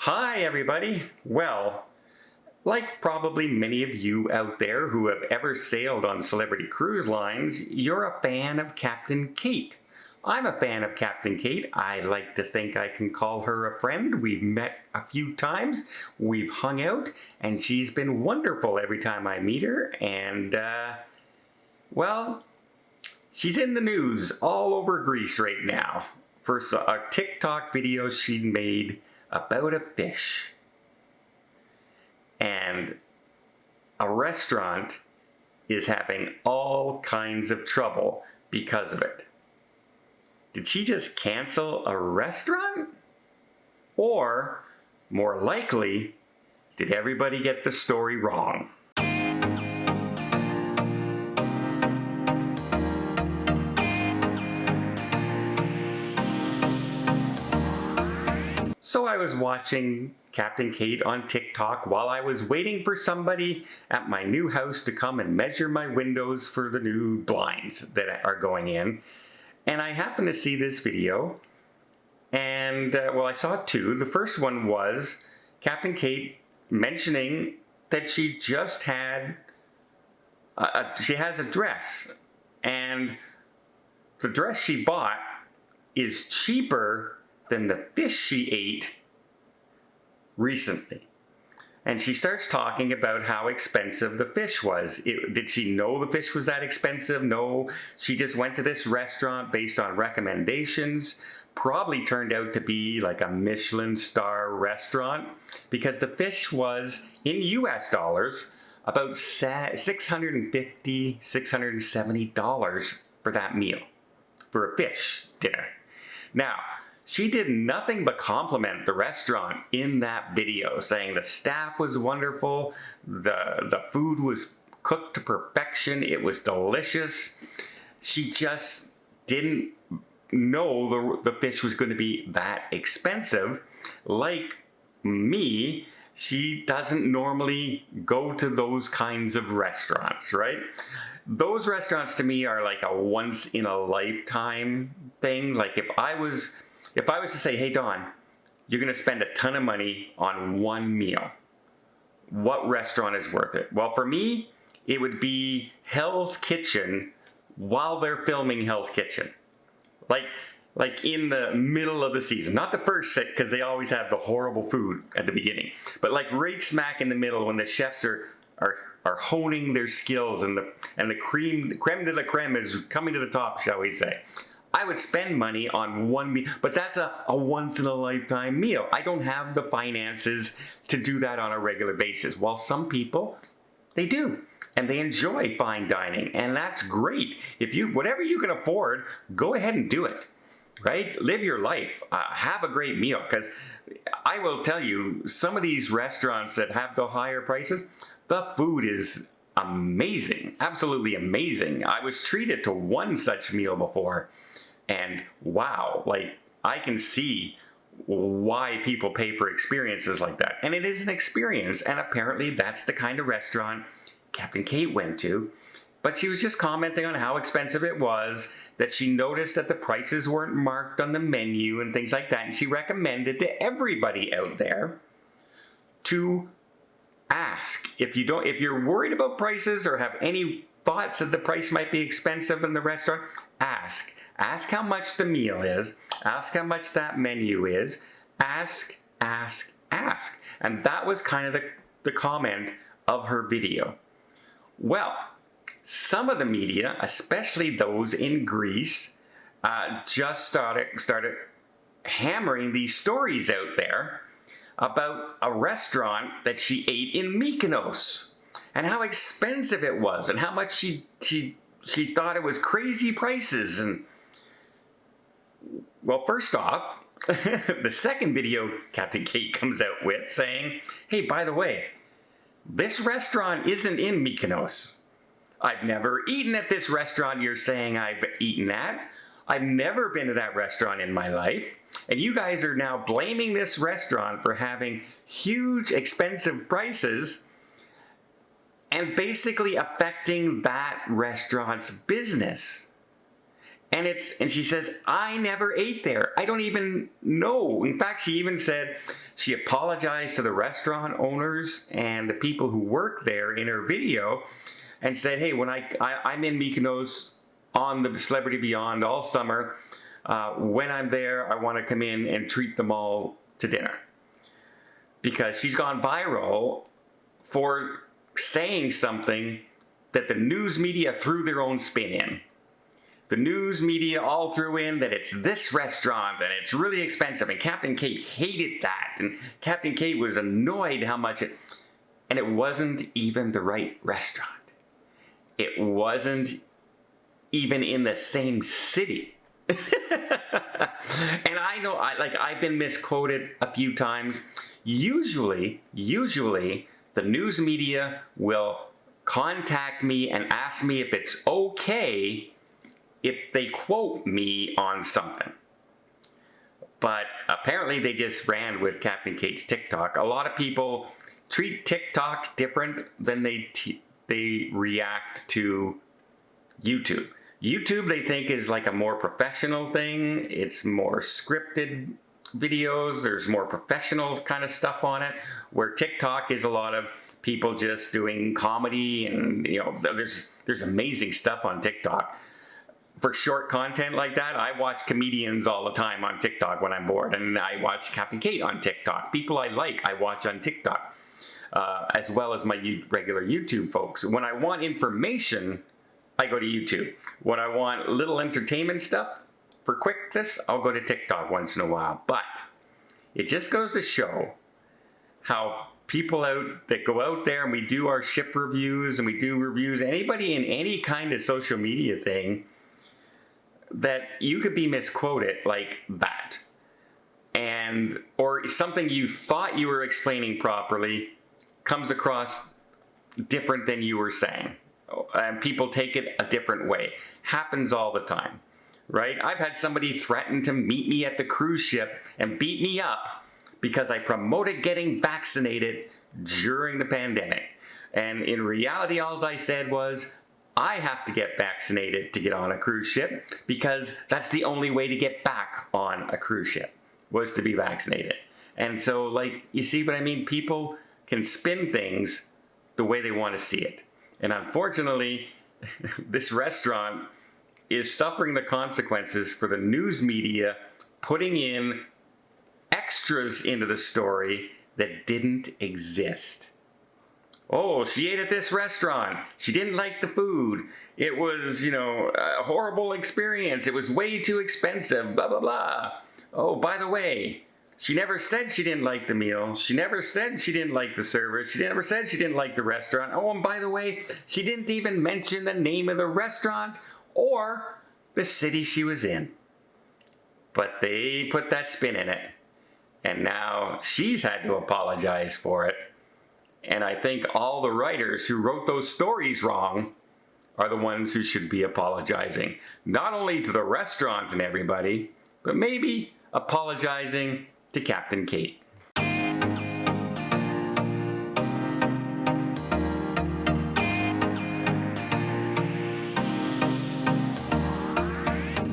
Hi everybody! Well, like probably many of you out there who have ever sailed on Celebrity Cruise Lines, you're a fan of Captain Kate. I'm a fan of Captain Kate. I like to think I can call her a friend. We've met a few times, we've hung out, and she's been wonderful every time I meet her, and well, she's in the news all over Greece right now for a TikTok video she made about a fish. And a restaurant is having all kinds of trouble because of it. Did she just cancel a restaurant? Or, more likely, did everybody get the story wrong? So I was watching Captain Kate on TikTok while I was waiting for somebody at my new house to come and measure my windows for the new blinds that are going in. And I happened to see this video, and well, I saw two. The first one was Captain Kate mentioning that she just had, she has a dress, and the dress she bought is cheaper than the fish she ate recently. And she starts talking about how expensive the fish was. Did she know the fish was that expensive? No, she just went to this restaurant based on recommendations. Probably turned out to be like a Michelin star restaurant because the fish was, in US dollars, about $650, $670 for that meal, for a fish dinner. Now, she did nothing but compliment the restaurant in that video, saying the staff was wonderful, the food was cooked to perfection, it was delicious. She just didn't know the fish was going to be that expensive. Like me, she doesn't normally go to those kinds of restaurants, right? Those restaurants to me are like a once in a lifetime thing. Like if I was to say, hey Don, you're going to spend a ton of money on one meal, what restaurant is worth it? Well, for me, it would be Hell's Kitchen while they're filming Hell's Kitchen. Like in the middle of the season. Not the first set, because they always have the horrible food at the beginning. But like right smack in the middle when the chefs are honing their skills and the creme de la creme is coming to the top, shall we say. I would spend money on one meal, but that's a once-in-a-lifetime meal. I don't have the finances to do that on a regular basis. While some people, they do, and they enjoy fine dining, and that's great. Whatever you can afford, go ahead and do it, right? Live your life. Have a great meal, because I will tell you, some of these restaurants that have the higher prices, the food is amazing, absolutely amazing. I was treated to one such meal before. And wow, like I can see why people pay for experiences like that. And it is an experience, and apparently that's the kind of restaurant Captain Kate went to. But she was just commenting on how expensive it was, that she noticed that the prices weren't marked on the menu and things like that. And she recommended to everybody out there to ask. If you're worried about prices or have any thoughts that the price might be expensive in the restaurant, ask. Ask how much the meal is. Ask how much that menu is. Ask, ask, ask. And that was kind of the comment of her video. Well, some of the media, especially those in Greece, just started hammering these stories out there about a restaurant that she ate in Mykonos and how expensive it was and how much she thought it was crazy prices. And well, first off, the second video Captain Kate comes out with saying, hey, by the way, this restaurant isn't in Mykonos. I've never eaten at this restaurant you're saying I've eaten at. I've never been to that restaurant in my life. And you guys are now blaming this restaurant for having huge, expensive prices and basically affecting that restaurant's business. And she says, I never ate there. I don't even know. In fact, she even said she apologized to the restaurant owners and the people who work there in her video and said, hey, when I'm in Mykonos on the Celebrity Beyond all summer, when I'm there, I want to come in and treat them all to dinner. Because she's gone viral for saying something that the news media threw their own spin in. The news media all threw in that it's this restaurant and it's really expensive, and Captain Kate hated that, and Captain Kate was annoyed how much and it wasn't even the right restaurant. It wasn't even in the same city. And I know, I've been misquoted a few times. Usually, the news media will contact me and ask me if it's okay if they quote me on something. But apparently they just ran with Captain Kate's TikTok. A lot of people treat TikTok different than they react to YouTube. YouTube they think is like a more professional thing. It's more scripted videos. There's more professional kind of stuff on it. Where TikTok is a lot of people just doing comedy, and there's amazing stuff on TikTok. For short content like that, I watch comedians all the time on TikTok when I'm bored, and I watch Captain Kate on TikTok. People I like, I watch on TikTok, as well as my regular YouTube folks. When I want information, I go to YouTube. When I want little entertainment stuff for quickness, I'll go to TikTok once in a while. But it just goes to show how people that go out there and we do our ship reviews and we do reviews, anybody in any kind of social media thing, that you could be misquoted like that. Or something you thought you were explaining properly comes across different than you were saying. And people take it a different way. Happens all the time, right? I've had somebody threaten to meet me at the cruise ship and beat me up because I promoted getting vaccinated during the pandemic. And in reality, all I said was, I have to get vaccinated to get on a cruise ship because that's the only way to get back on a cruise ship, was to be vaccinated. And so, you see what I mean? People can spin things the way they want to see it. And unfortunately, this restaurant is suffering the consequences for the news media putting in extras into the story that didn't exist. Oh, she ate at this restaurant. She didn't like the food. It was, a horrible experience. It was way too expensive, blah, blah, blah. Oh, by the way, she never said she didn't like the meal. She never said she didn't like the service. She never said she didn't like the restaurant. Oh, and by the way, she didn't even mention the name of the restaurant or the city she was in. But they put that spin in it. And now she's had to apologize for it. And I think all the writers who wrote those stories wrong are the ones who should be apologizing. Not only to the restaurants and everybody, but maybe apologizing to Captain Kate.